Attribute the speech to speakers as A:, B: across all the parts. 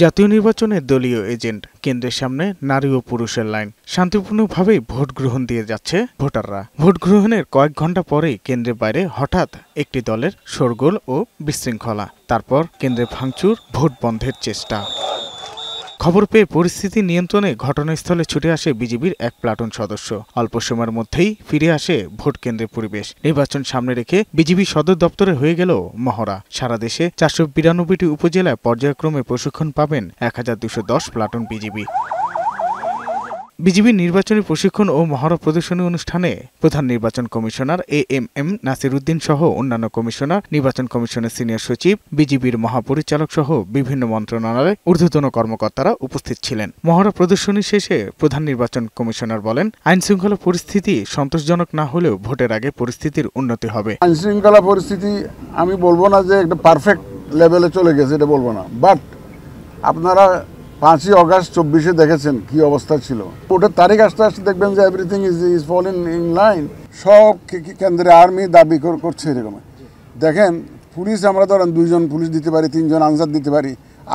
A: জাতীয় নির্বাচনে দলীয় এজেন্ট, কেন্দ্রের সামনে নারী ও পুরুষের লাইন। শান্তিপূর্ণভাবেই ভোট গ্রহণ দিয়ে যাচ্ছে ভোটাররা। ভোট গ্রহণের কয়েক ঘণ্টা পরেই কেন্দ্রের বাইরে হঠাৎ একটি দলের শোরগোল ও বিশৃঙ্খলা, তারপর কেন্দ্রে ভাঙচুর, ভোট বন্ধের চেষ্টা। খবর পেয়ে পরিস্থিতি নিয়ন্ত্রণে ঘটনাস্থলে ছুটে আসে বিজিবির এক প্লাটুন সদস্য। অল্প সময়ের মধ্যেই ফিরে আসে ভোট কেন্দ্রের পরিবেশ। নির্বাচন সামনে রেখে বিজিবি সদর দপ্তরে হয়ে গেল মহড়া। সারা দেশে ৪৯২টি উপজেলায় পর্যায়ক্রমে প্রশিক্ষণ পাবেন ১২১০ প্লাটুন বিজিবি। বিজিবির নির্বাচনী প্রশিক্ষণ ও মহড়া প্রদর্শনী অনুষ্ঠানে প্রধান নির্বাচন কমিশনার এএমএম নাসির উদ্দিন সহ অন্যান্য কমিশনার, নির্বাচন কমিশনের সিনিয়র সচিব, বিজিবির মহাপরিচালক সহ বিভিন্ন মন্ত্রণালয়ের ঊর্ধ্বতন কর্মকর্তারা উপস্থিত ছিলেন। মহড়া প্রদর্শনী শেষে প্রধান নির্বাচন কমিশনার বলেন, আইনশৃঙ্খলা পরিস্থিতি সন্তোষজনক না হলেও ভোটের আগে পরিস্থিতির উন্নতি হবে।
B: আইনশৃঙ্খলা পরিস্থিতি আমি বলবো না যে একটা পারফেক্ট লেভেলে চলে গেছে, এটা বলবো না, বাট আপনারা ৫ই অগাস্ট ২৪-এ দেখেছেন কি অবস্থা ছিল। ভোটের তারিখ আসতে আসতে দেখবেন যে everything is falling in line. সব কেন্দ্রে আর্মি দাবি করছে এরকম। দেখেন পুলিশ, আমরা ধরেন ২জন পুলিশ দিতে পারি, ৩জন আনসার দিতে পারি,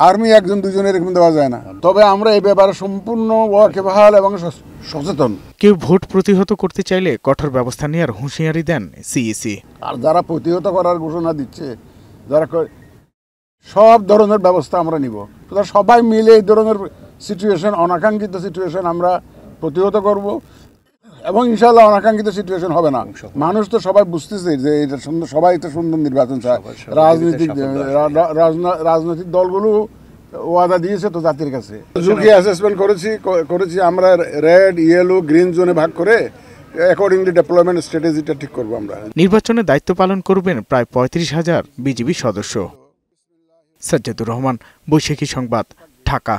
B: আর্মি ১জন ২জন এরকম দেওয়া যায় না। তবে আমরা এই ব্যাপারে সম্পূর্ণ ওয়াকিবহাল এবং সচেতন।
A: কেউ ভোট প্রতিহত করতে চাইলে কঠোর ব্যবস্থা নেওয়ার হুঁশিয়ারি দেন সিইসি।
B: আর যারা প্রতিহত করার ঘোষণা দিচ্ছে, যারা সব ধরনের ব্যবস্থা আমরা নিব। সবাই মিলে এই ধরনের সিচুয়েশন, অনাকাঙ্ক্ষিত সিচুয়েশন আমরা প্রতিহত করব এবং ইনশাআল্লাহ অনাকাঙ্ক্ষিত সিচুয়েশন হবে না। মানুষ তো সবাই বুঝতেছে যে এটা সুন্দর, সবাই একটা সুন্দর নির্বাচন চায়। রাজনৈতিক দলগুলো ওয়াদা দিয়েছে তো জাতির কাছে। ঝুঁকি অ্যাসেসমেন্ট করেছি আমরা রেড, ইয়েলো, গ্রিন জোনে ভাগ করে অ্যাকর্ডিংলি ডেভেলপমেন্ট স্ট্র্যাটেজিটা ঠিক করব। আমরা
A: নির্বাচনে দায়িত্ব পালন করবেন প্রায় ৩৫,০০০ বিজিবি সদস্য। সাজ্জাদুর রহমান, বৈশাখী সংবাদ, ঢাকা।